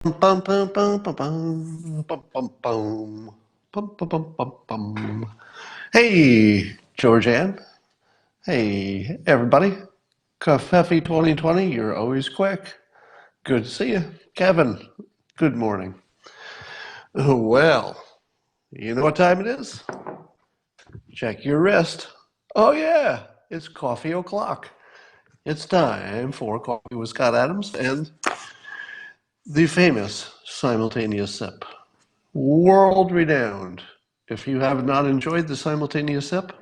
Bum, bum, bum, bum, bum, bum, bum, bum, bum. Bum, bum, bum, bum, bum. Hey, Georgianne. Hey, everybody. Covfefe 2020, you're always quick. Good to see you. Kevin, good morning. Well, you know what time it is? Check your wrist. Oh, yeah, it's coffee o'clock. It's time for Coffee with Scott Adams and the famous simultaneous sip. World renowned. If you have not enjoyed the simultaneous sip,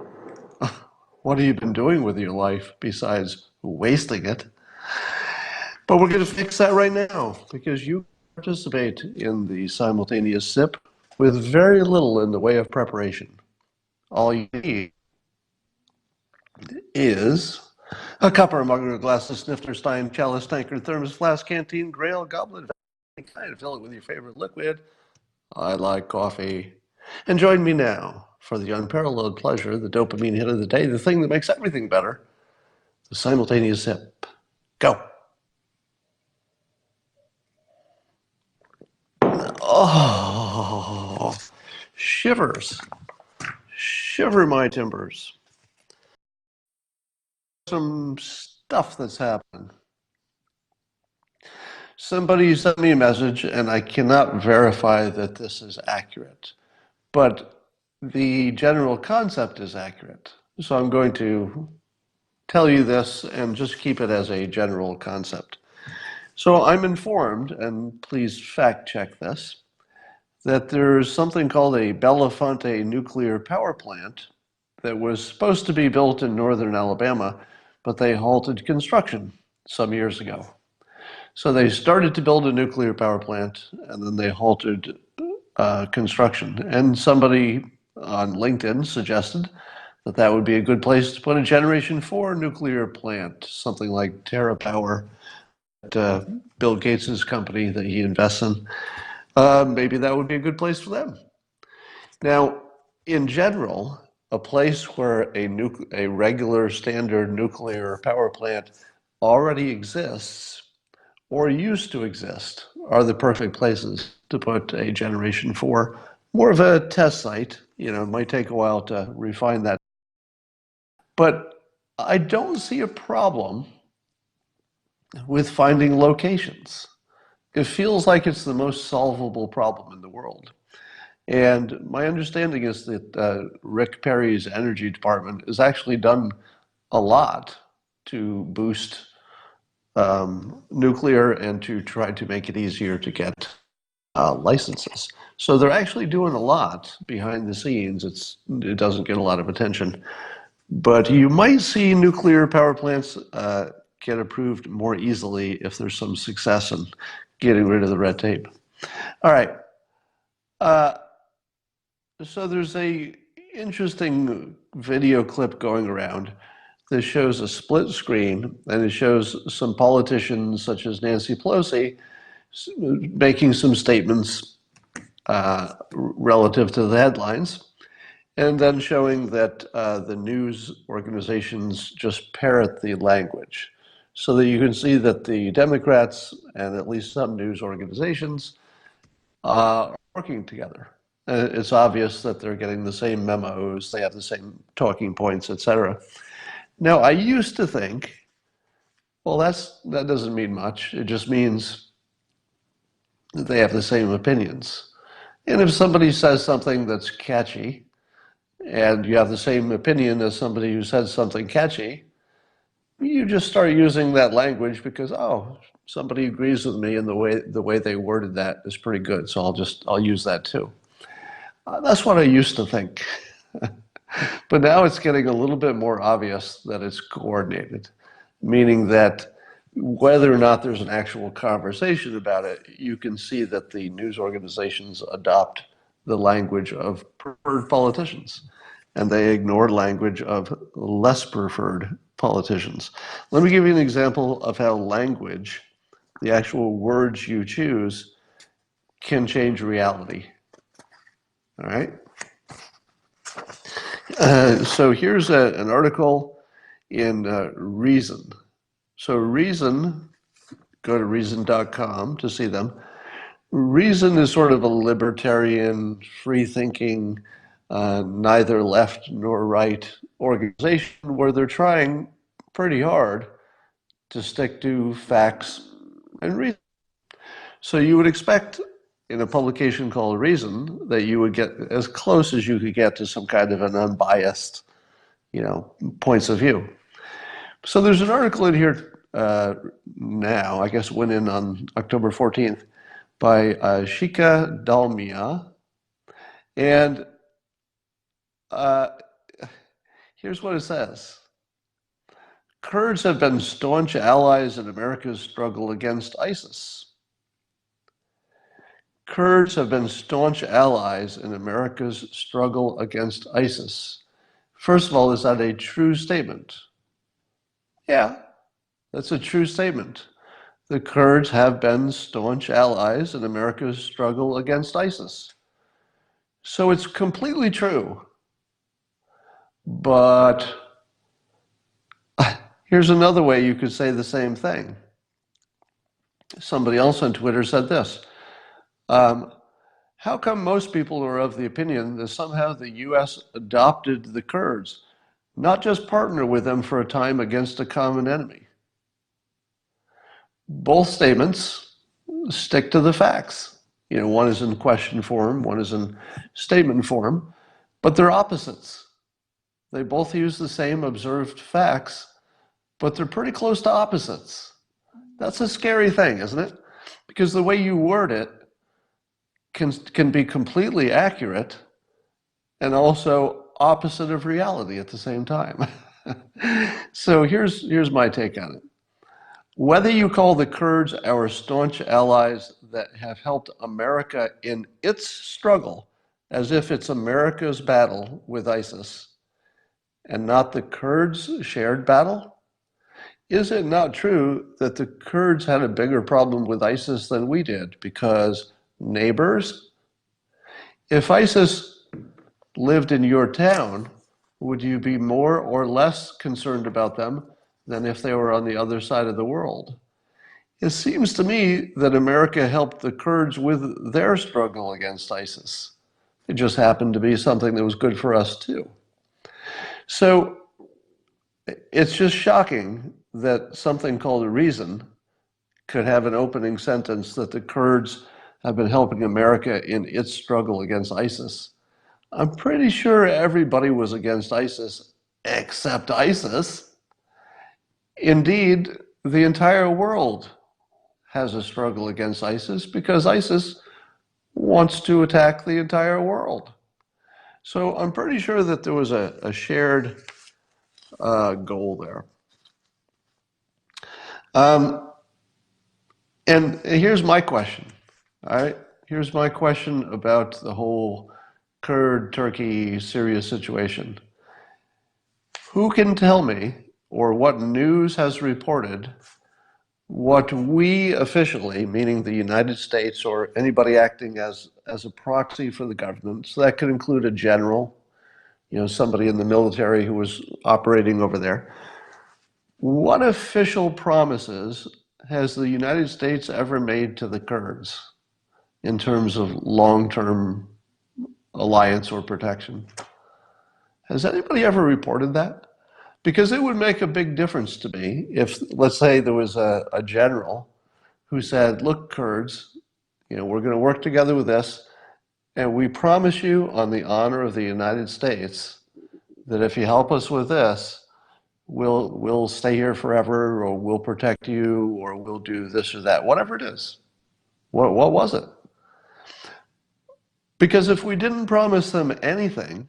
what have you been doing with your life besides wasting it? But we're going to fix that right now because you participate in the simultaneous sip with very little in the way of preparation. All you need is a cup or a mug or a glass, a snifter, stein, chalice, tankard, thermos, flask, canteen, grail, goblet, kind of fill it with your favorite liquid. I like coffee. And join me now for the unparalleled pleasure, the dopamine hit of the day, the thing that makes everything better, the simultaneous sip. Go. Oh, shivers. Shiver my timbers. Some stuff that's happened. Somebody sent me a message, and I cannot verify that this is accurate, but the general concept is accurate. So I'm going to tell you this and just keep it as a general concept. So I'm informed, and please fact check this, that there's something called a Belafonte nuclear power plant that was supposed to be built in northern Alabama, but they halted construction some years ago. So they started to build a nuclear power plant, and then they halted construction. And somebody on LinkedIn suggested that that would be a good place to put a Generation 4 nuclear plant, something like TerraPower, Bill Gates' company that he invests in. Maybe that would be a good place for them. Now, in general, a place where a regular standard nuclear power plant already exists or used to exist are the perfect places to put a Generation 4. More of a test site. You know, it might take a while to refine that. But I don't see a problem with finding locations. It feels like it's the most solvable problem in the world. And my understanding is that Rick Perry's energy department has actually done a lot to boost nuclear and to try to make it easier to get licenses. So they're actually doing a lot behind the scenes. It doesn't get a lot of attention. But you might see nuclear power plants get approved more easily if there's some success in getting rid of the red tape. All right. Uh, so there's a interesting video clip going around that shows a split screen, and it shows some politicians such as Nancy Pelosi making some statements relative to the headlines, and then showing that the news organizations just parrot the language. So that you can see that the Democrats and at least some news organizations are working together. It's obvious that they're getting the same memos, they have the same talking points, etc. Now, I used to think, well, that doesn't mean much. It just means that they have the same opinions. And if somebody says something that's catchy, and you have the same opinion as somebody who says something catchy, you just start using that language because, oh, somebody agrees with me and the way they worded that is pretty good, so I'll use that too. That's what I used to think. But now it's getting a little bit more obvious that it's coordinated, meaning that whether or not there's an actual conversation about it, you can see that the news organizations adopt the language of preferred politicians and they ignore language of less preferred politicians. Let me give you an example of how language, the actual words you choose, can change reality. All right? So here's an article in Reason. So Reason, go to reason.com to see them. Reason is sort of a libertarian, free-thinking, neither left nor right organization where they're trying pretty hard to stick to facts and reason. So you would expect in a publication called Reason that you would get as close as you could get to some kind of an unbiased, points of view. So there's an article in here now, I guess went in on October 14th, by Shika Dalmia. And uh, here's what it says. Kurds have been staunch allies in America's struggle against ISIS. Kurds have been staunch allies in America's struggle against ISIS. First of all, is that a true statement? Yeah, that's a true statement. The Kurds have been staunch allies in America's struggle against ISIS. So it's completely true. But here's another way you could say the same thing. Somebody else on Twitter said this. How come most people are of the opinion that somehow the U.S. adopted the Kurds, not just partner with them for a time against a common enemy? Both statements stick to the facts. One is in question form, one is in statement form, but they're opposites. They both use the same observed facts, but they're pretty close to opposites. That's a scary thing, isn't it? Because the way you word it can be completely accurate and also opposite of reality at the same time. So here's my take on it. Whether you call the Kurds our staunch allies that have helped America in its struggle, as if it's America's battle with ISIS, and not the Kurds' shared battle, is it not true that the Kurds had a bigger problem with ISIS than we did? Because neighbors? If ISIS lived in your town, would you be more or less concerned about them than if they were on the other side of the world? It seems to me that America helped the Kurds with their struggle against ISIS. It just happened to be something that was good for us too. So it's just shocking that something called a reason could have an opening sentence that the Kurds have been helping America in its struggle against ISIS. I'm pretty sure everybody was against ISIS except ISIS. Indeed, the entire world has a struggle against ISIS because ISIS wants to attack the entire world. So I'm pretty sure that there was a shared goal there. And here's my question. All right, here's my question about the whole Kurd, Turkey, Syria situation. Who can tell me, or what news has reported, what we officially, meaning the United States or anybody acting as a proxy for the government, so that could include a general, somebody in the military who was operating over there, what official promises has the United States ever made to the Kurds in terms of long-term alliance or protection? Has anybody ever reported that? Because it would make a big difference to me if, let's say, there was a general who said, look, Kurds, we're going to work together with this, and we promise you on the honor of the United States that if you help us with this, we'll stay here forever, or we'll protect you, or we'll do this or that, whatever it is. What was it? Because if we didn't promise them anything,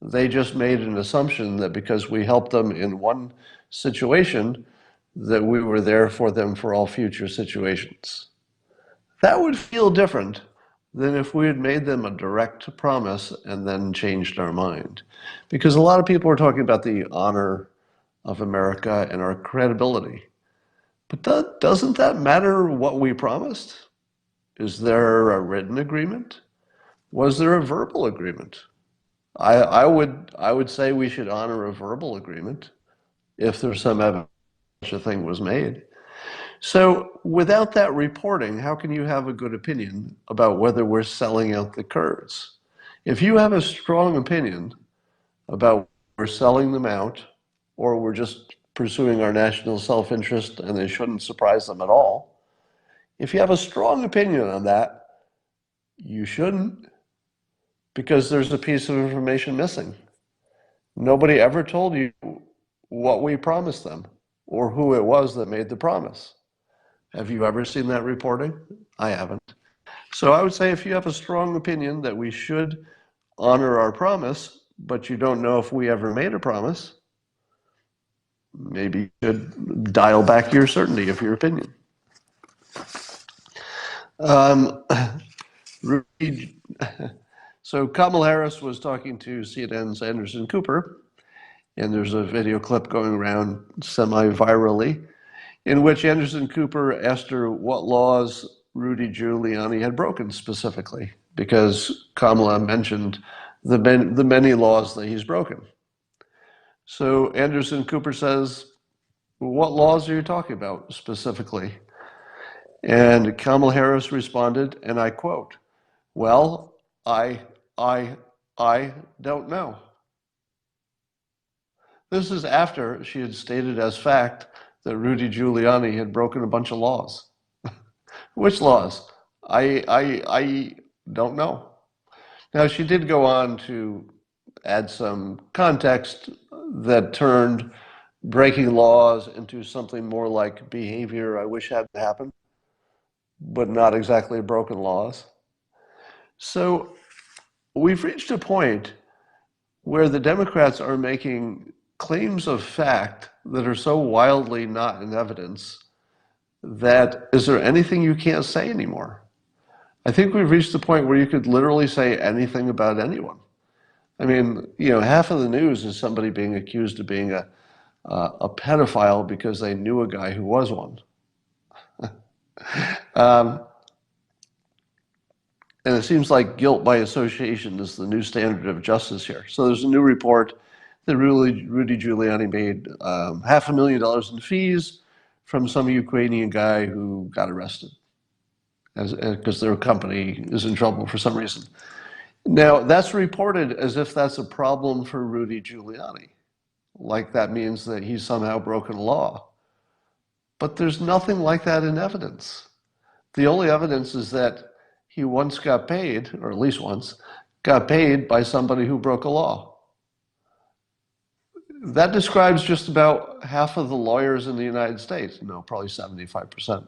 they just made an assumption that because we helped them in one situation, that we were there for them for all future situations. That would feel different than if we had made them a direct promise and then changed our mind. Because a lot of people are talking about the honor of America and our credibility. But doesn't that matter what we promised? Is there a written agreement? Was there a verbal agreement? I would say we should honor a verbal agreement if there's some evidence such a thing was made. So without that reporting, how can you have a good opinion about whether we're selling out the Kurds? If you have a strong opinion about we're selling them out or we're just pursuing our national self-interest and they shouldn't surprise them at all, if you have a strong opinion on that, you shouldn't, because there's a piece of information missing. Nobody ever told you what we promised them or who it was that made the promise. Have you ever seen that reporting? I haven't. So I would say if you have a strong opinion that we should honor our promise, but you don't know if we ever made a promise, maybe you should dial back your certainty of your opinion. So Kamala Harris was talking to CNN's Anderson Cooper, and there's a video clip going around semi-virally in which Anderson Cooper asked her what laws Rudy Giuliani had broken specifically, because Kamala mentioned the many laws that he's broken. So Anderson Cooper says, what laws are you talking about specifically? And Kamala Harris responded, and I quote, well, I don't know. This is after she had stated as fact that Rudy Giuliani had broken a bunch of laws. Which laws? I don't know. Now, she did go on to add some context that turned breaking laws into something more like behavior I wish hadn't happened, but not exactly broken laws. So we've reached a point where the Democrats are making claims of fact that are so wildly not in evidence that is there anything you can't say anymore? I think we've reached the point where you could literally say anything about anyone. I mean, half of the news is somebody being accused of being a pedophile because they knew a guy who was one. And it seems like guilt by association is the new standard of justice here. So there's a new report that Rudy Giuliani made $500,000 in fees from some Ukrainian guy who got arrested because their company is in trouble for some reason. Now, that's reported as if that's a problem for Rudy Giuliani, like that means that he's somehow broken law. But there's nothing like that in evidence. The only evidence is that he once got paid, or at least once, got paid by somebody who broke a law. That describes just about half of the lawyers in the United States. No, probably 75%.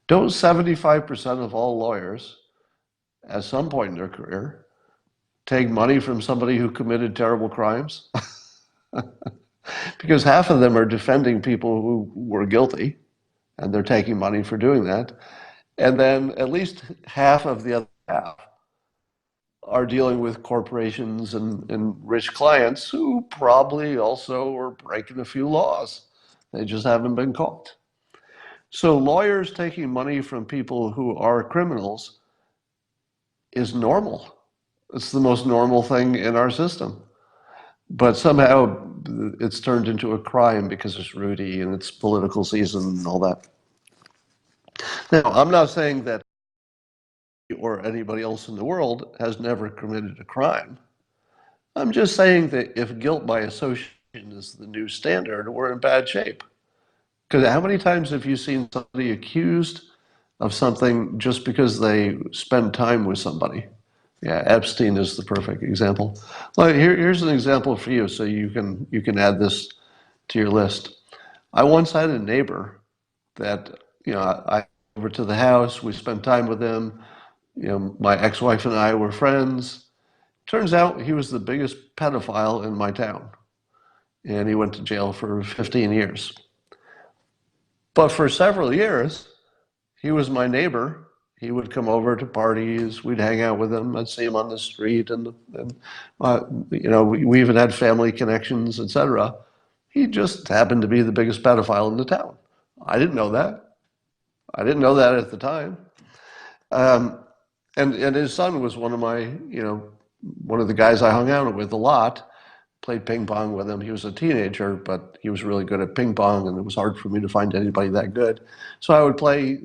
Don't 75% of all lawyers, at some point in their career, take money from somebody who committed terrible crimes? Because half of them are defending people who were guilty, and they're taking money for doing that. And then at least half of the other half are dealing with corporations and rich clients who probably also are breaking a few laws. They just haven't been caught. So lawyers taking money from people who are criminals is normal. It's the most normal thing in our system. But somehow it's turned into a crime because it's Rudy and it's political season and all that. Now, I'm not saying that or anybody else in the world has never committed a crime. I'm just saying that if guilt by association is the new standard, we're in bad shape. Because how many times have you seen somebody accused of something just because they spend time with somebody? Yeah, Epstein is the perfect example. Well, here's an example for you, so you can add this to your list. I once had a neighbor that I over to the house. We spent time with him. My ex-wife and I were friends. Turns out he was the biggest pedophile in my town, and he went to jail for 15 years. But for several years, he was my neighbor. He would come over to parties. We'd hang out with him. I'd see him on the street, and we even had family connections, etc. He just happened to be the biggest pedophile in the town. I didn't know that. I didn't know that at the time. And his son was one of the guys I hung out with a lot, played ping pong with him. He was a teenager, but he was really good at ping pong, and it was hard for me to find anybody that good. So I would play,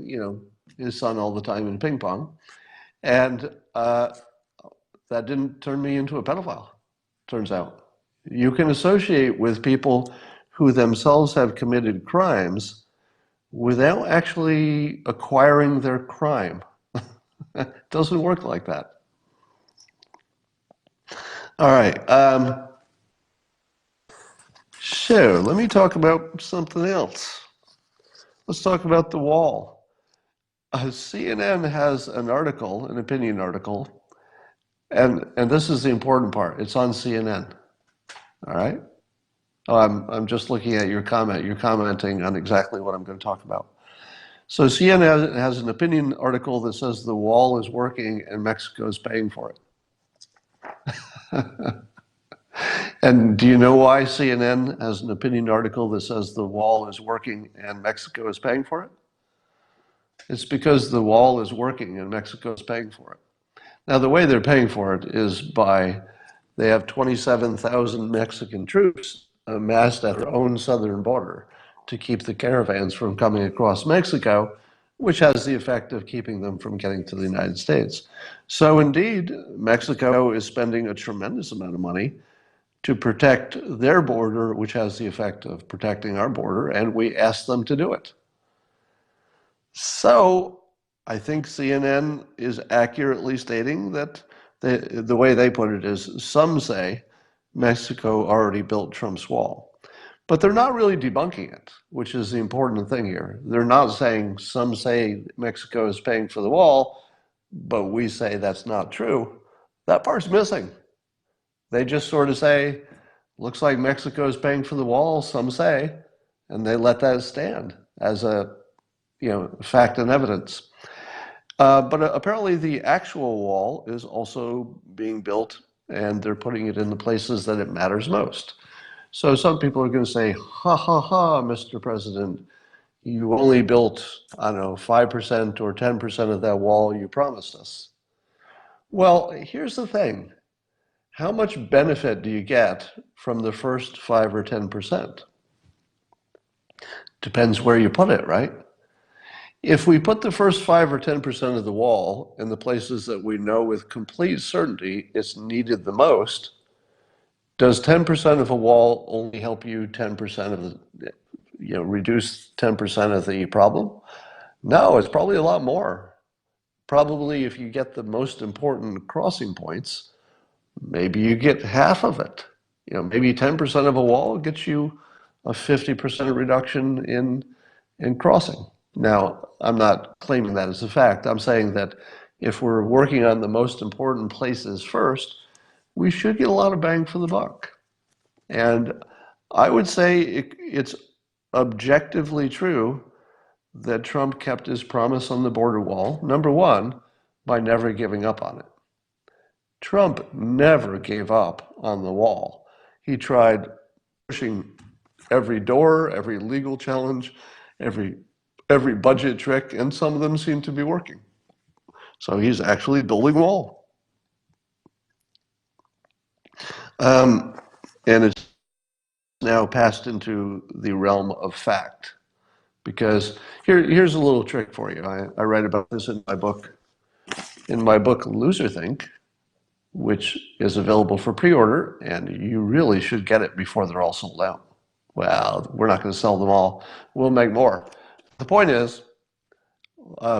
his son all the time in ping pong, and that didn't turn me into a pedophile. Turns out, you can associate with people who themselves have committed crimes without actually acquiring their crime. It doesn't work like that. All right. So let me talk about something else. Let's talk about the wall. CNN has an article, an opinion article, and this is the important part. It's on CNN. All right. Oh, I'm just looking at your comment. You're commenting on exactly what I'm going to talk about. So CNN has an opinion article that says the wall is working and Mexico is paying for it. And do you know why CNN has an opinion article that says the wall is working and Mexico is paying for it? It's because the wall is working and Mexico is paying for it. Now, the way they're paying for it is they have 27,000 Mexican troops amassed at their own southern border to keep the caravans from coming across Mexico, which has the effect of keeping them from getting to the United States. So indeed, Mexico is spending a tremendous amount of money to protect their border, which has the effect of protecting our border, and we ask them to do it. So I think CNN is accurately stating that the way they put it is some say Mexico already built Trump's wall. But they're not really debunking it, which is the important thing here. They're not saying some say Mexico is paying for the wall, but we say that's not true. That part's missing. They just sort of say, looks like Mexico is paying for the wall, some say, and they let that stand as a fact and evidence. But apparently the actual wall is also being built, and they're putting it in the places that it matters most. So some people are going to say, ha ha ha, Mr. President, you only built, I don't know, 5% or 10% of that wall you promised us. Well, here's the thing. How much benefit do you get from the first 5 or 10%? Depends where you put it, right? If we put the first 5 or 10% of the wall in the places that we know with complete certainty it's needed the most, does 10% of a wall only help you 10% of the, reduce 10% of the problem? No, it's probably a lot more. Probably if you get the most important crossing points, maybe you get half of it. Maybe 10% of a wall gets you a 50% reduction in crossing. Now, I'm not claiming that as a fact. I'm saying that if we're working on the most important places first, we should get a lot of bang for the buck. And I would say it's objectively true that Trump kept his promise on the border wall, number one, by never giving up on it. Trump never gave up on the wall. He tried pushing every door, every legal challenge, every budget trick, and some of them seem to be working. So he's actually building a wall. And it's now passed into the realm of fact. Because here's a little trick for you. I write about this in my book. In my book, Loser Think, which is available for pre-order, and you really should get it before they're all sold out. Well, we're not going to sell them all. We'll make more. The point is,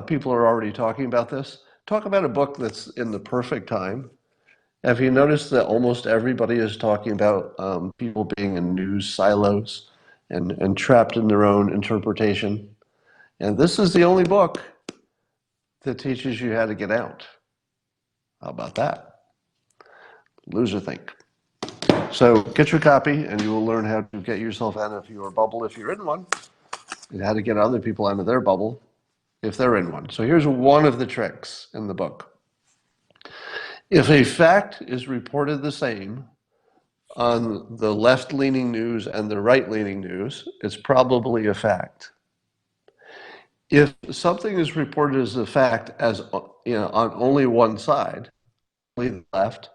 people are already talking about this. Talk about a book that's in the perfect time. Have you noticed that almost everybody is talking about people being in news silos and trapped in their own interpretation? And this is the only book that teaches you how to get out. How about that? Loser Think. So get your copy and you will learn how to get yourself out of your bubble if you're in one, and how to get other people out of their bubble if they're in one. So here's one of the tricks in the book. If a fact is reported the same on the left-leaning news and the right-leaning news, it's probably a fact. If something is reported as a fact as on only one side, only the left,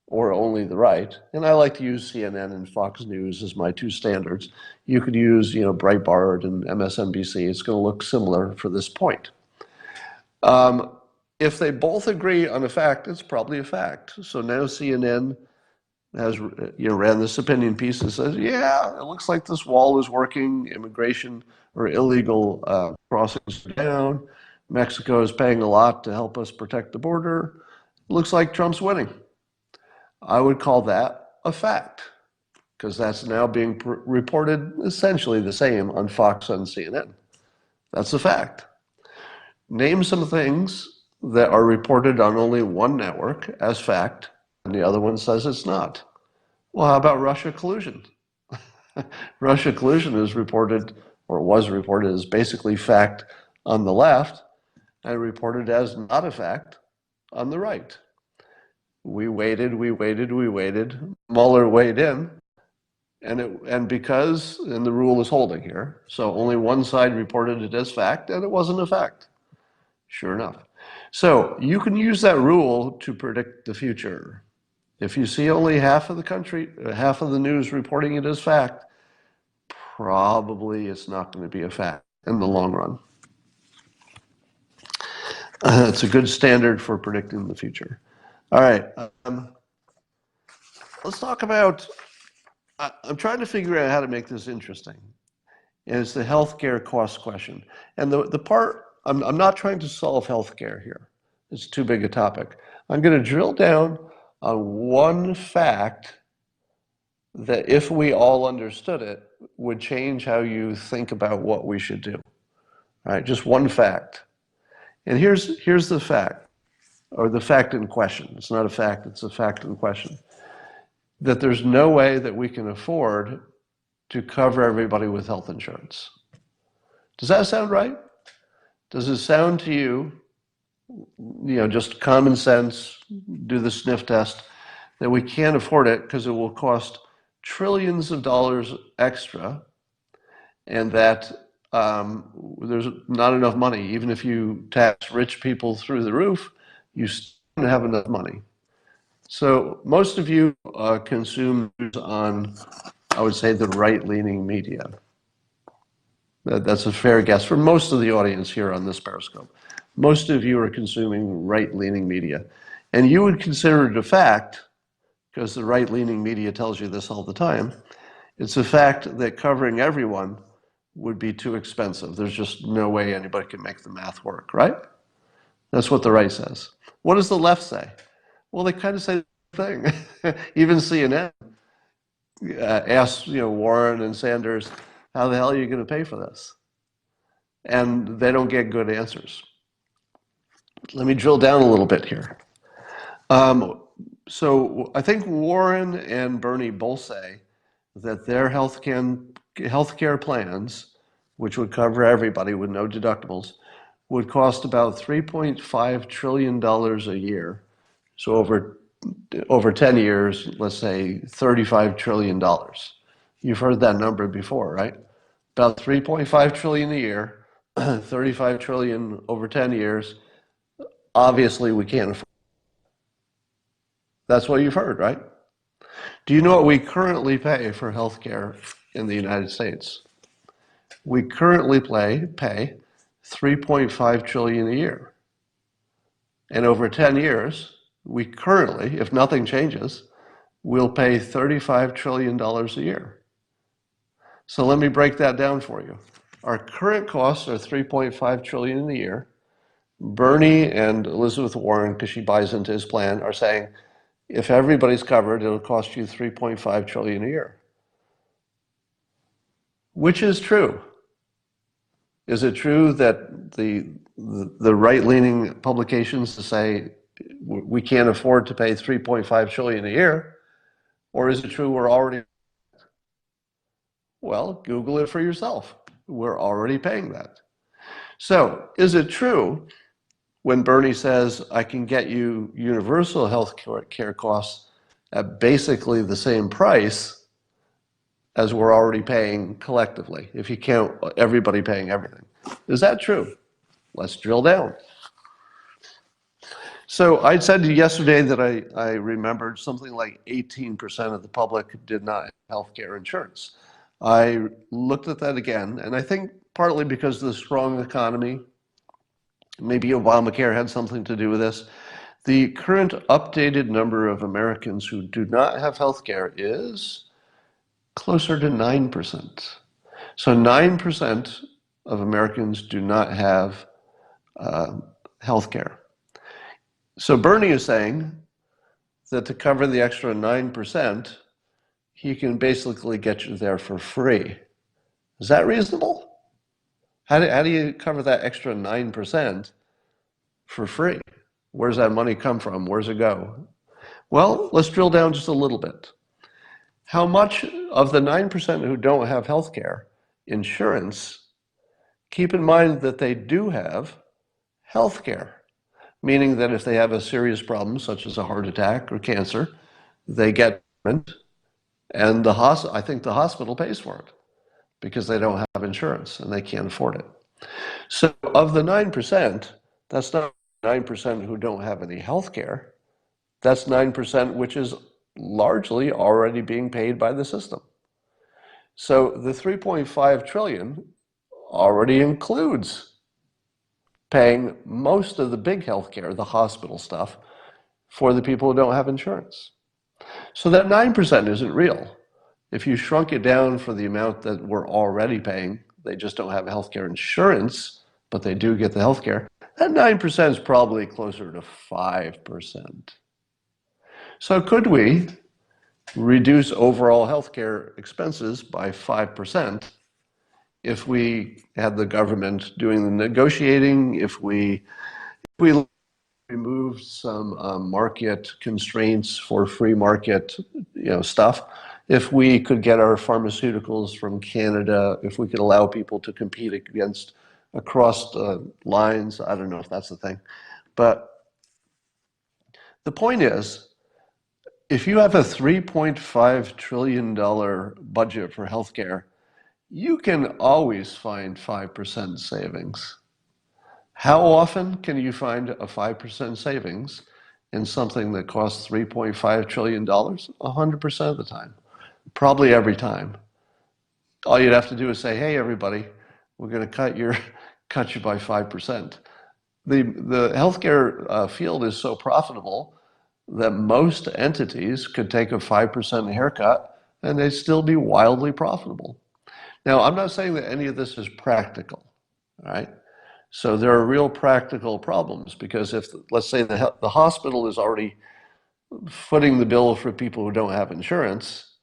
or only the right. And I like to use CNN and Fox News as my two standards. You could use, Breitbart and MSNBC. It's going to look similar for this point. If they both agree on a fact, it's probably a fact. So now CNN has ran this opinion piece that says, yeah, it looks like this wall is working. Immigration or illegal crossings are down. Mexico is paying a lot to help us protect the border. Looks like Trump's winning. I would call that a fact, because that's now being reported essentially the same on Fox and CNN. That's a fact. Name some things that are reported on only one network as fact, and the other one says it's not. Well, how about Russia collusion? Russia collusion is reported, or was reported, as basically fact on the left, and reported as not a fact on the right. We waited. Mueller weighed in, and the rule is holding here. So only one side reported it as fact, and it wasn't a fact. Sure enough. So you can use that rule to predict the future. If you see only half of the country, half of the news reporting it as fact, probably it's not going to be a fact in the long run. It's a good standard for predicting the future. All right. Let's talk about, I'm trying to figure out how to make this interesting. And it's the healthcare cost question. And the part, I'm not trying to solve healthcare here. It's too big a topic. I'm going to drill down on one fact that, if we all understood it, would change how you think about what we should do. All right, just one fact. And here's the fact, or the fact in question. It's not a fact, it's a fact in question. That there's no way that we can afford to cover everybody with health insurance. Does that sound right? Does it sound to you, just common sense, do the sniff test, that we can't afford it because it will cost trillions of dollars extra, and that there's not enough money? Even if you tax rich people through the roof, you still don't have enough money. So most of you consume news on, I would say, the right-leaning media. That's a fair guess for most of the audience here on this Periscope. Most of you are consuming right-leaning media. And you would consider it a fact, because the right-leaning media tells you this all the time, it's a fact that covering everyone would be too expensive. There's just no way anybody can make the math work, right? That's what the right says. What does the left say? Well, they kind of say the same thing. Even CNN asks, Warren and Sanders, how the hell are you going to pay for this? And they don't get good answers. Let me drill down a little bit here. So I think Warren and Bernie both say that their healthcare plans, which would cover everybody with no deductibles, would cost about $3.5 trillion a year. So over 10 years, let's say $35 trillion. You've heard that number before, right? About $3.5 trillion a year, $35 trillion over 10 years. Obviously, we can't afford. That's what you've heard, right? Do you know what we currently pay for healthcare in the United States? We currently pay $3.5 trillion a year. And over 10 years, we currently, if nothing changes, we'll pay $35 trillion a year. So let me break that down for you. Our current costs are $3.5 trillion a year. Bernie and Elizabeth Warren, because she buys into his plan, are saying, if everybody's covered, it'll cost you $3.5 trillion a year. Which is true? Is it true that the right-leaning publications say we can't afford to pay $3.5 trillion a year? Or is it true we're already? Well, Google it for yourself. We're already paying that. So is it true when Bernie says, I can get you universal health care costs at basically the same price as we're already paying collectively, if you count everybody paying everything? Is that true? Let's drill down. So I said to you yesterday that I remembered something like 18% of the public did not have health care insurance. I looked at that again, and I think partly because of the strong economy, maybe Obamacare had something to do with this. The current updated number of Americans who do not have health care is closer to 9%. So 9% of Americans do not have health care. So Bernie is saying that to cover the extra 9%, he can basically get you there for free. Is that reasonable? How do you cover that extra 9% for free? Where's that money come from? Where's it go? Well, let's drill down just a little bit. How much of the 9% who don't have health care insurance, keep in mind that they do have health care, meaning that if they have a serious problem, such as a heart attack or cancer, they get treatment, and I think the hospital pays for it because they don't have insurance and they can't afford it. So of the 9%, that's not 9% who don't have any health care. That's 9% which is largely already being paid by the system. So the 3.5 trillion already includes paying most of the big health care, the hospital stuff, for the people who don't have insurance. So that 9% isn't real. If you shrunk it down for the amount that we're already paying, they just don't have healthcare insurance, but they do get the healthcare, that 9% is probably closer to 5%. So could we reduce overall healthcare expenses by 5% if we had the government doing the negotiating, if we removed some market constraints for free market, stuff. If we could get our pharmaceuticals from Canada, if we could allow people to compete against across lines, I don't know if that's the thing. But the point is, if you have a $3.5 trillion budget for healthcare, you can always find 5% savings. How often can you find a 5% savings in something that costs $3.5 trillion? 100% of the time. Probably every time. All you'd have to do is say, hey, everybody, we're going to cut you by 5%. The healthcare field is so profitable that most entities could take a 5% haircut and they'd still be wildly profitable. Now, I'm not saying that any of this is practical, all right? So there are real practical problems because if, let's say, the hospital is already footing the bill for people who don't have insurance,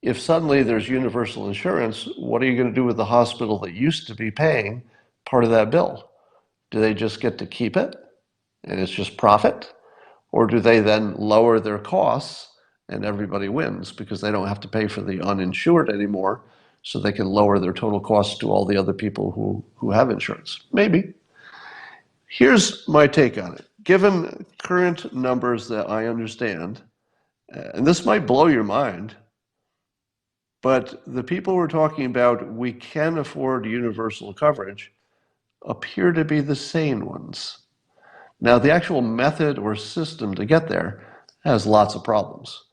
if suddenly there's universal insurance, what are you going to do with the hospital that used to be paying part of that bill? Do they just get to keep it and it's just profit? Or do they then lower their costs and everybody wins because they don't have to pay for the uninsured anymore, so they can lower their total costs to all the other people who have insurance? Maybe. Here's my take on it. Given current numbers that I understand, and this might blow your mind, but the people we're talking about, we can afford universal coverage, appear to be the sane ones. Now, the actual method or system to get there has lots of problems.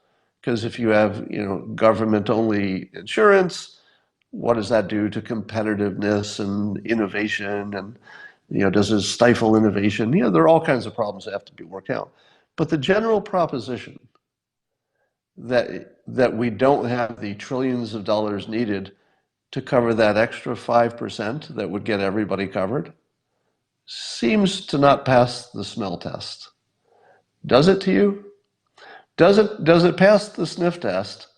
Because if you have, government-only insurance, what does that do to competitiveness and innovation? And, does it stifle innovation? There are all kinds of problems that have to be worked out. But the general proposition that we don't have the trillions of dollars needed to cover that extra 5% that would get everybody covered seems to not pass the smell test. Does it to you? Does it pass the sniff test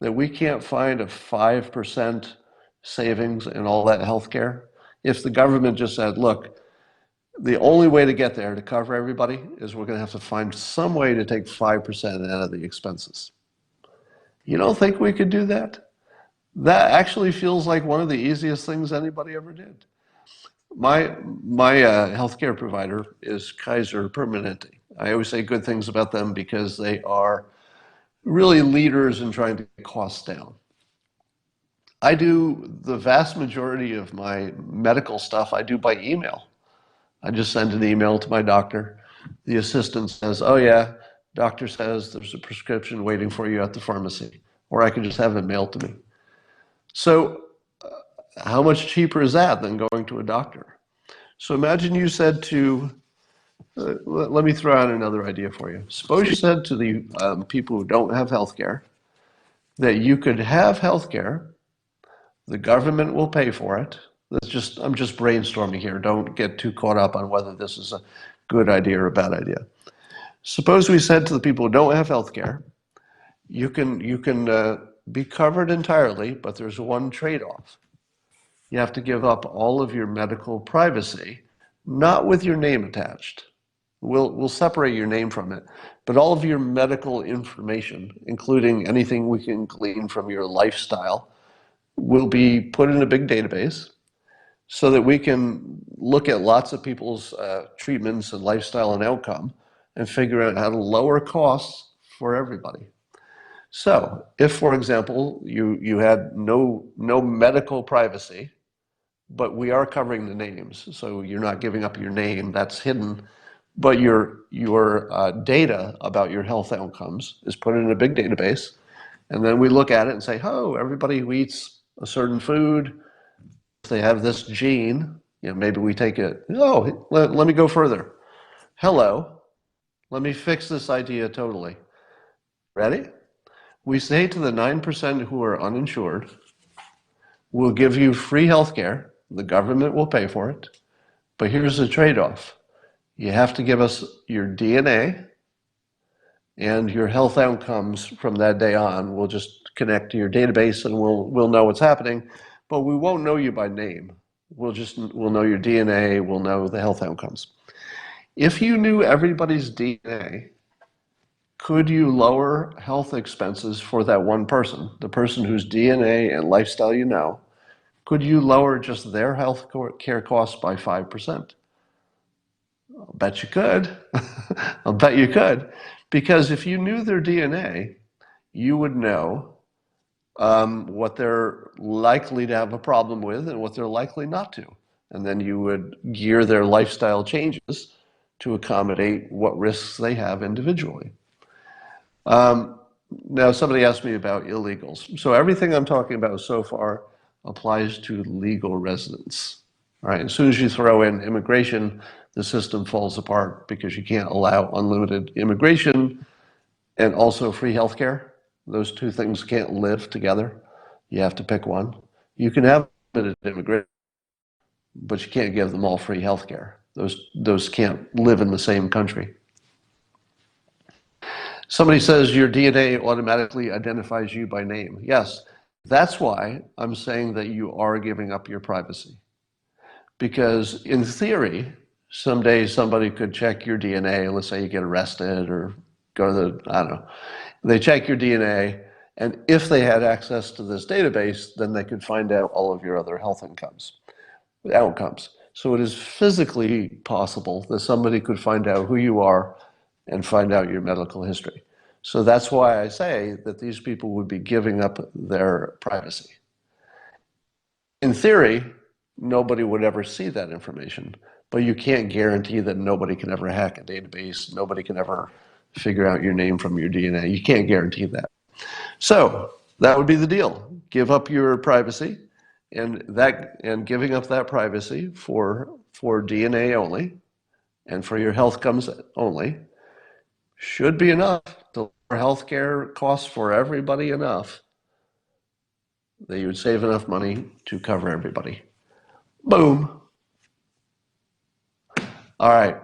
that we can't find a 5% savings in all that healthcare? If the government just said, look, the only way to get there to cover everybody is we're going to have to find some way to take 5% out of the expenses. You don't think we could do that? That actually feels like one of the easiest things anybody ever did. My healthcare provider is Kaiser Permanente. I always say good things about them because they are really leaders in trying to get costs down. I do the vast majority of my medical stuff I do by email. I just send an email to my doctor. The assistant says, oh yeah, doctor says there's a prescription waiting for you at the pharmacy, or I can just have it mailed to me. So how much cheaper is that than going to a doctor? So imagine you said to, let me throw out another idea for you. Suppose you said to the people who don't have health care that you could have health care, the government will pay for it. I'm just brainstorming here. Don't get too caught up on whether this is a good idea or a bad idea. Suppose we said to the people who don't have health care, you can be covered entirely, but there's one trade-off. You have to give up all of your medical privacy, not with your name attached. We'll separate your name from it, but all of your medical information, including anything we can glean from your lifestyle, will be put in a big database so that we can look at lots of people's treatments and lifestyle and outcome and figure out how to lower costs for everybody. So if, for example, you had no medical privacy, but we are covering the names, so you're not giving up your name, that's hidden, but your data about your health outcomes is put in a big database, and then we look at it and say, oh, everybody who eats a certain food, if they have this gene, maybe we take it, oh, let me go further. Hello, let me fix this idea totally. Ready? We say to the 9% who are uninsured, we'll give you free health care, the government will pay for it, but here's the trade-off. You have to give us your DNA and your health outcomes from that day on. We'll just connect to your database and we'll know what's happening, but we won't know you by name. We'll know your DNA, we'll know the health outcomes. If you knew everybody's DNA, could you lower health expenses for that one person, the person whose DNA and lifestyle you know? Could you lower just their health care costs by 5%? I'll bet you could. I'll bet you could. Because if you knew their DNA, you would know what they're likely to have a problem with and what they're likely not to. And then you would gear their lifestyle changes to accommodate what risks they have individually. Now, somebody asked me about illegals. So everything I'm talking about so far applies to legal residents. All right, as soon as you throw in immigration, the system falls apart because you can't allow unlimited immigration and also free healthcare. Those two things can't live together. You have to pick one. You can have unlimited immigration, but you can't give them all free healthcare. Those can't live in the same country. Somebody says your DNA automatically identifies you by name. Yes, that's why I'm saying that you are giving up your privacy. Because in theory, someday somebody could check your DNA, let's say you get arrested or go to the, I don't know, they check your DNA, and if they had access to this database, then they could find out all of your other health outcomes. So it is physically possible that somebody could find out who you are and find out your medical history. So that's why I say that these people would be giving up their privacy. In theory, nobody would ever see that information, but you can't guarantee that nobody can ever hack a database, nobody can ever figure out your name from your DNA. You can't guarantee that. So that would be the deal. Give up your privacy, and giving up that privacy for DNA only and for your health comes only should be enough to lower healthcare costs for everybody enough that you would save enough money to cover everybody. Boom. All right.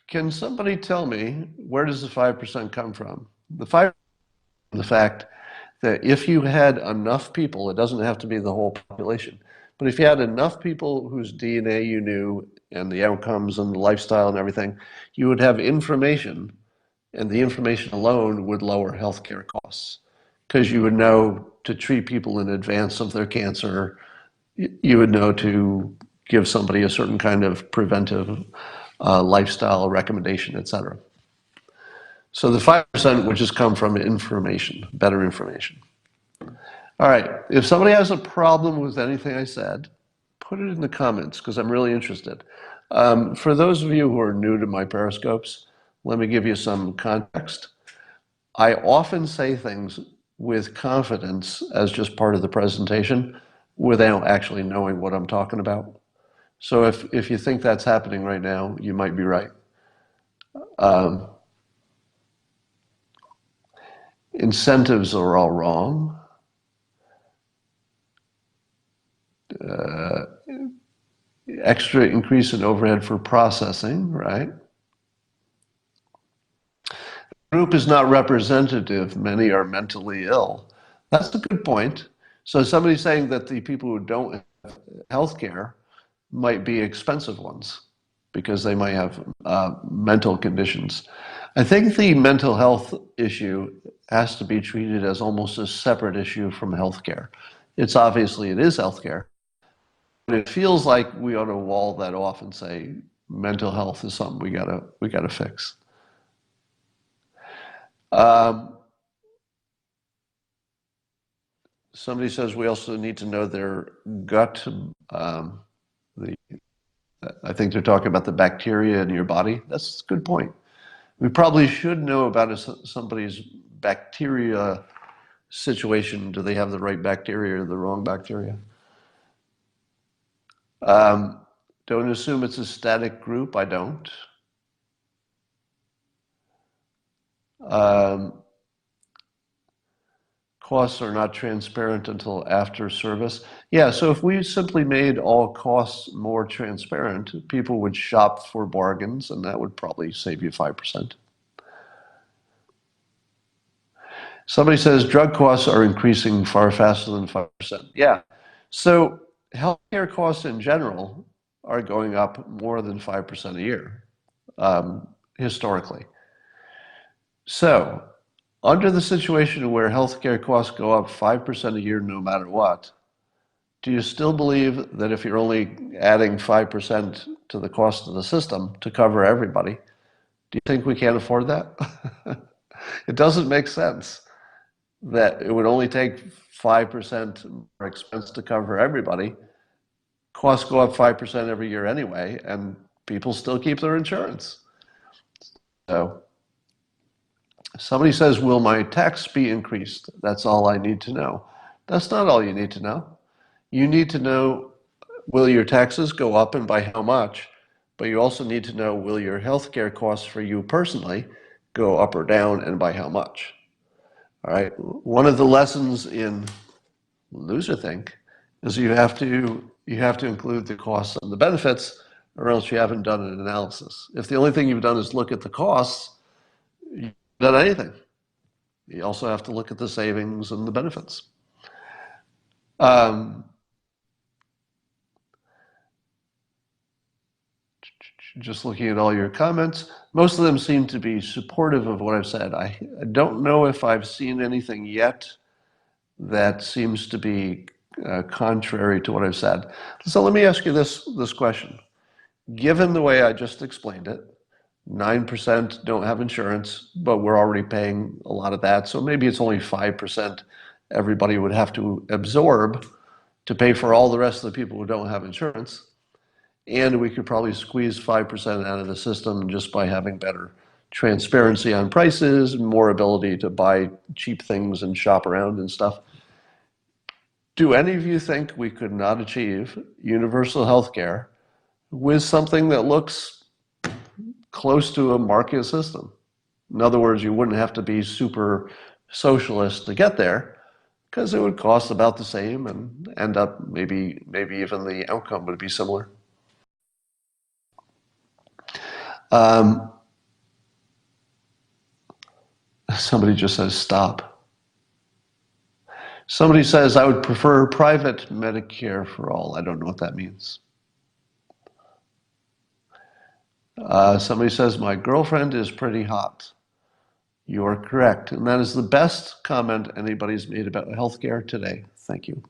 Can somebody tell me, where does the 5% come from? The 5% the fact that if you had enough people, it doesn't have to be the whole population, but if you had enough people whose DNA you knew and the outcomes and the lifestyle and everything, you would have information, and the information alone would lower healthcare costs because you would know to treat people in advance of their cancer. You would know to give somebody a certain kind of preventive lifestyle recommendation, et cetera. So the 5% would just come from information, better information. All right, if somebody has a problem with anything I said, put it in the comments because I'm really interested. For those of you who are new to my periscopes, let me give you some context. I often say things with confidence as just part of the presentation without actually knowing what I'm talking about. So if you think that's happening right now, you might be right. Incentives are all wrong. Extra increase in overhead for processing, right? Group is not representative. Many are mentally ill. That's a good point. So somebody's saying that the people who don't have health care might be expensive ones because they might have mental conditions. I think the mental health issue has to be treated as almost a separate issue from healthcare. It's obviously it is healthcare, but it feels like we ought to wall that off and say mental health is something we gotta fix. Um, Somebody says we also need to know their gut. The I think they're talking about the bacteria in your body. That's a good point. We probably should know about somebody's bacteria situation. Do they have the right bacteria or the wrong bacteria? Don't assume it's a static group. I don't. Um, Costs are not transparent until after service. Yeah, so if we simply made all costs more transparent, people would shop for bargains, and that would probably save you 5%. Somebody says drug costs are increasing far faster than 5%. Yeah. So healthcare costs in general are going up more than 5% a year, historically. So, under the situation where healthcare costs go up 5% a year no matter what, do you still believe that if you're only adding 5% to the cost of the system to cover everybody, do you think we can't afford that? It doesn't make sense that it would only take 5% more expense to cover everybody. Costs go up 5% every year anyway, and people still keep their insurance. So somebody says, will my tax be increased? That's all I need to know. That's not all you need to know. You need to know, will your taxes go up and by how much? But you also need to know, will your healthcare costs for you personally go up or down and by how much? All right. One of the lessons in Loserthink is you have to include the costs and the benefits, or else you haven't done an analysis. If the only thing you've done is look at the costs, you haven't done anything. You also have to look at the savings and the benefits. Just looking at all your comments, most of them seem to be supportive of what I've said. I don't know if I've seen anything yet that seems to be contrary to what I've said. So let me ask you this question. Given the way I just explained it, 9% don't have insurance, but we're already paying a lot of that. So maybe it's only 5% everybody would have to absorb to pay for all the rest of the people who don't have insurance. And we could probably squeeze 5% out of the system just by having better transparency on prices, more ability to buy cheap things and shop around and stuff. Do any of you think we could not achieve universal health care with something that looks close to a market system? In other words, you wouldn't have to be super socialist to get there because it would cost about the same and end up maybe even the outcome would be similar. Somebody just says stop. Somebody says I would prefer private Medicare for all. I don't know what that means. Somebody says my girlfriend is pretty hot. You are correct. And that is the best comment anybody's made about healthcare today. Thank you.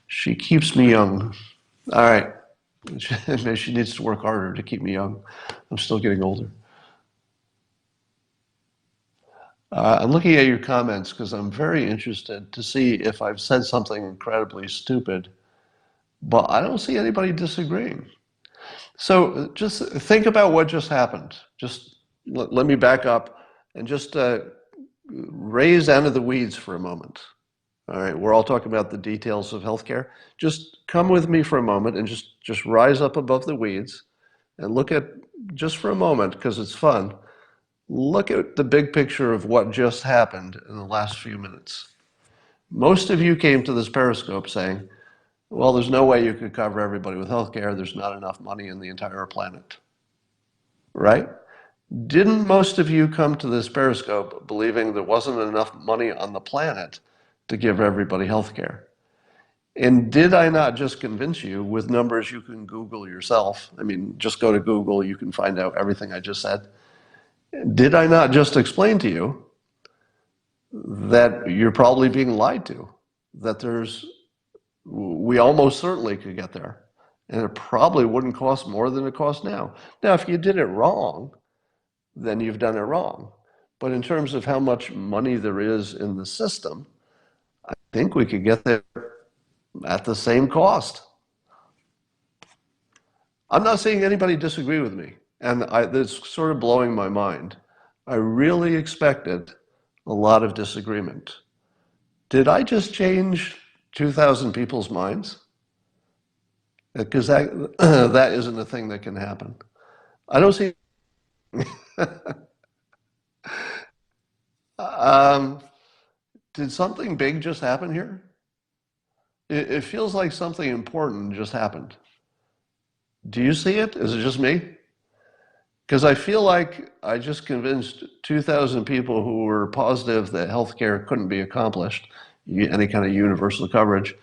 She keeps me young. All right. She needs to work harder to keep me young. I'm still getting older. I'm looking at your comments because I'm very interested to see if I've said something incredibly stupid, but I don't see anybody disagreeing. So just think about what just happened. Just let me back up and just raise out of the weeds for a moment. All right, we're all talking about the details of healthcare. Just come with me for a moment and just rise up above the weeds and look at, just for a moment, because it's fun, look at the big picture of what just happened in the last few minutes. Most of you came to this Periscope saying, well, there's no way you could cover everybody with healthcare. There's not enough money in the entire planet, right? Didn't most of you come to this Periscope believing there wasn't enough money on the planet to give everybody healthcare? And did I not just convince you with numbers you can Google yourself? I mean, just go to Google, you can find out everything I just said. Did I not just explain to you that you're probably being lied to? That we almost certainly could get there. And it probably wouldn't cost more than it costs now. Now, if you did it wrong, then you've done it wrong. But in terms of how much money there is in the system, I think we could get there at the same cost. I'm not seeing anybody disagree with me, and that's sort of blowing my mind. I really expected a lot of disagreement. Did I just change 2,000 people's minds? Because that isn't a thing that can happen. I don't see. um, did something big just happen here? It feels like something important just happened. Do you see it? Is it just me? Because I feel like I just convinced 2,000 people who were positive that healthcare couldn't be accomplished, any kind of universal coverage.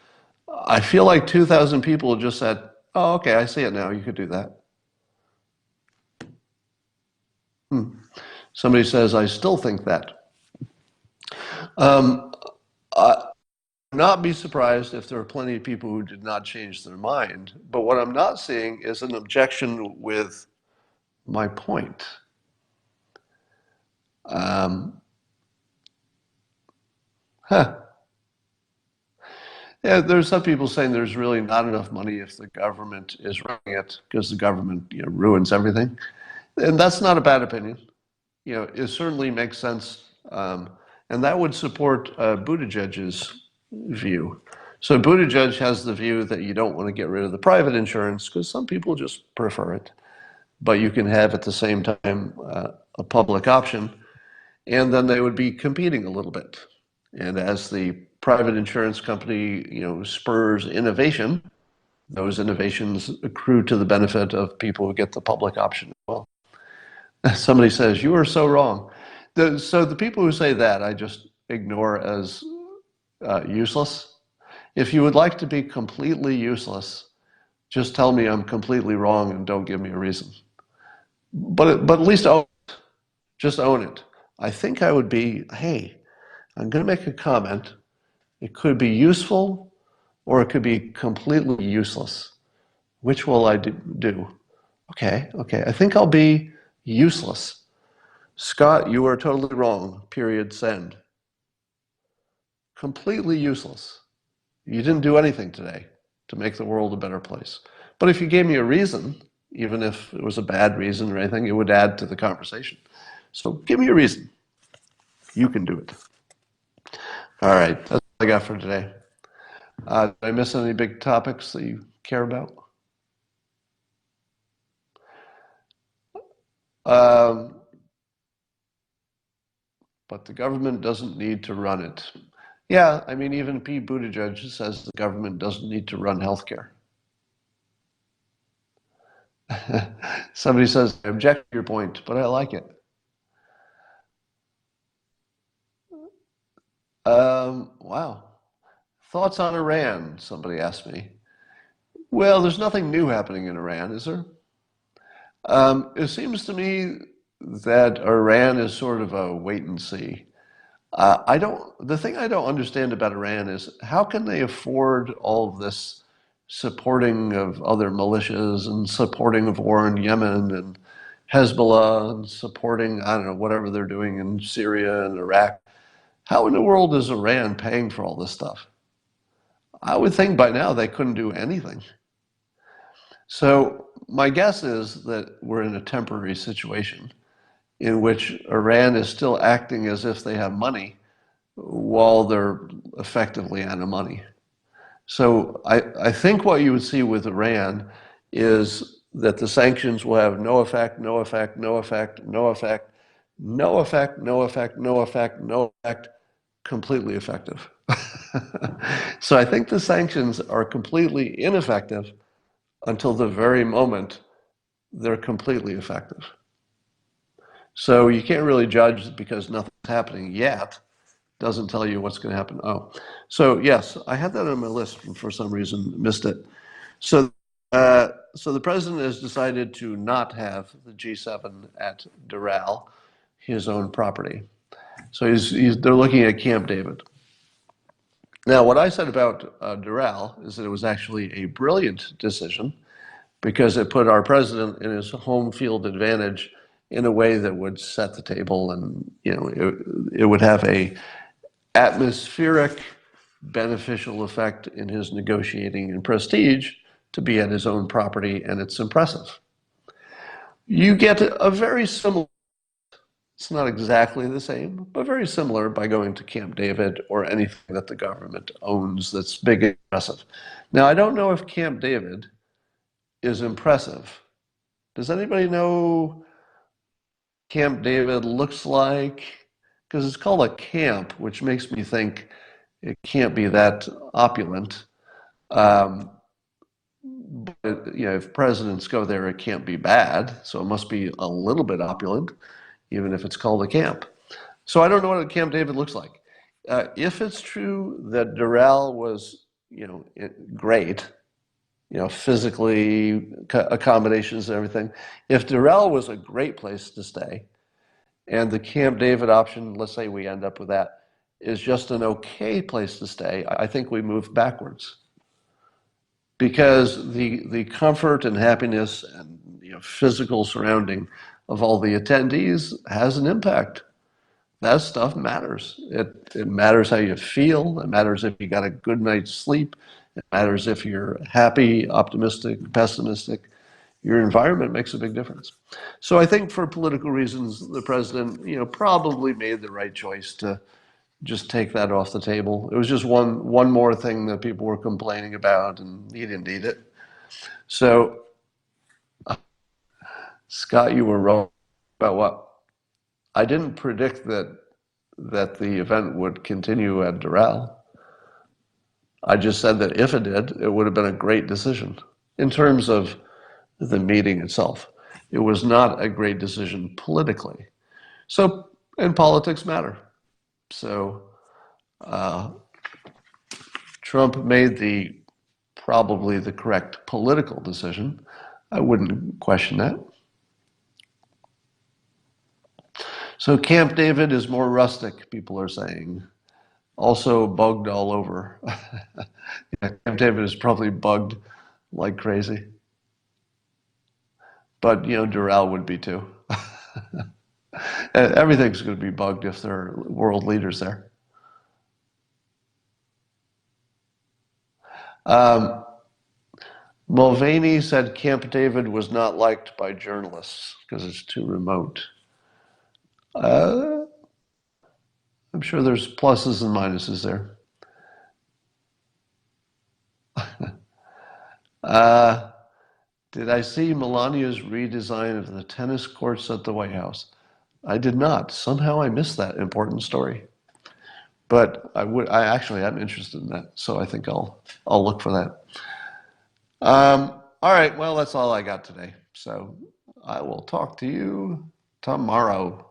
I feel like 2,000 people just said, oh, okay, I see it now. You could do that. Somebody says, I still think that. Um, I would not be surprised if there are plenty of people who did not change their mind. But what I'm not seeing is an objection with my point. Um, huh. Yeah, there's some people saying there's really not enough money if the government is running it because the government, ruins everything, and that's not a bad opinion. It certainly makes sense, and that would support Buttigieg's view. So Buttigieg has the view that you don't want to get rid of the private insurance because some people just prefer it, but you can have at the same time a public option, and then they would be competing a little bit. And as the private insurance company, spurs innovation, those innovations accrue to the benefit of people who get the public option as well. Somebody says, you are so wrong. So the people who say that, I just ignore as useless. If you would like to be completely useless, just tell me I'm completely wrong and don't give me a reason. But at least own it. Just own it. I think I would be, hey, I'm going to make a comment. It could be useful or it could be completely useless. Which will I do? Okay. I think I'll be useless. Scott, you are totally wrong. Period. Send. Completely useless. You didn't do anything today to make the world a better place. But if you gave me a reason, even if it was a bad reason or anything, it would add to the conversation. So give me a reason. You can do it. All right. That's all I got for today. Did I miss any big topics that you care about? Um, but the government doesn't need to run it. Yeah, I mean, even Pete Buttigieg says the government doesn't need to run healthcare. Somebody says, I object to your point, but I like it. Wow. Thoughts on Iran, somebody asked me. Well, there's nothing new happening in Iran, is there? It seems to me that Iran is sort of a wait and see. The thing I don't understand about Iran is how can they afford all of this supporting of other militias and supporting of war in Yemen and Hezbollah and supporting, I don't know, whatever they're doing in Syria and Iraq. How in the world is Iran paying for all this stuff? I would think by now they couldn't do anything. So my guess is that we're in a temporary situation in which Iran is still acting as if they have money while they're effectively out of money. So I think what you would see with Iran is that the sanctions will have no effect, no effect, no effect, no effect, no effect, no effect, no effect, no effect, completely effective. So I think the sanctions are completely ineffective until the very moment they're completely effective. So you can't really judge because nothing's happening yet. Doesn't tell you what's going to happen. Oh, so yes, I had that on my list and for some reason missed it. So, so the president has decided to not have the G7 at Doral, his own property. So they're looking at Camp David. Now, what I said about Doral is that it was actually a brilliant decision because it put our president in his home field advantage in a way that would set the table, and it would have a atmospheric beneficial effect in his negotiating and prestige to be at his own property, and it's impressive. You get a very similar, it's not exactly the same, but very similar by going to Camp David or anything that the government owns that's big and impressive. Now, I don't know if Camp David is impressive. Does anybody know Camp David looks like? Because it's called a camp, which makes me think it can't be that opulent. Um, but if presidents go there, it can't be bad. So it must be a little bit opulent, even if it's called a camp. So I don't know what Camp David looks like. If it's true that Doral was, great, physically accommodations and everything. If Doral was a great place to stay, and the Camp David option, let's say we end up with that, is just an okay place to stay, I think we move backwards. Because the comfort and happiness and physical surrounding of all the attendees has an impact. That stuff matters. It matters how you feel. It matters if you got a good night's sleep. It matters if you're happy, optimistic, pessimistic. Your environment makes a big difference. So I think for political reasons, the president, probably made the right choice to just take that off the table. It was just one more thing that people were complaining about, and he didn't need it. So, Scott, you were wrong about what? I didn't predict that the event would continue at Doral. I just said that if it did, it would have been a great decision in terms of the meeting itself. It was not a great decision politically. So, and politics matter. So, uh, Trump made probably the correct political decision. I wouldn't question that. So Camp David is more rustic, people are saying. Also bugged all over. Yeah, Camp David is probably bugged like crazy. But, Doral would be too. Everything's going to be bugged if there are world leaders there. Um, Mulvaney said Camp David was not liked by journalists because it's too remote. Uh, I'm sure there's pluses and minuses there. Uh, did I see Melania's redesign of the tennis courts at the White House? I did not. Somehow I missed that important story. But I actually am interested in that, so I think I'll look for that. All right, well, that's all I got today. So I will talk to you tomorrow.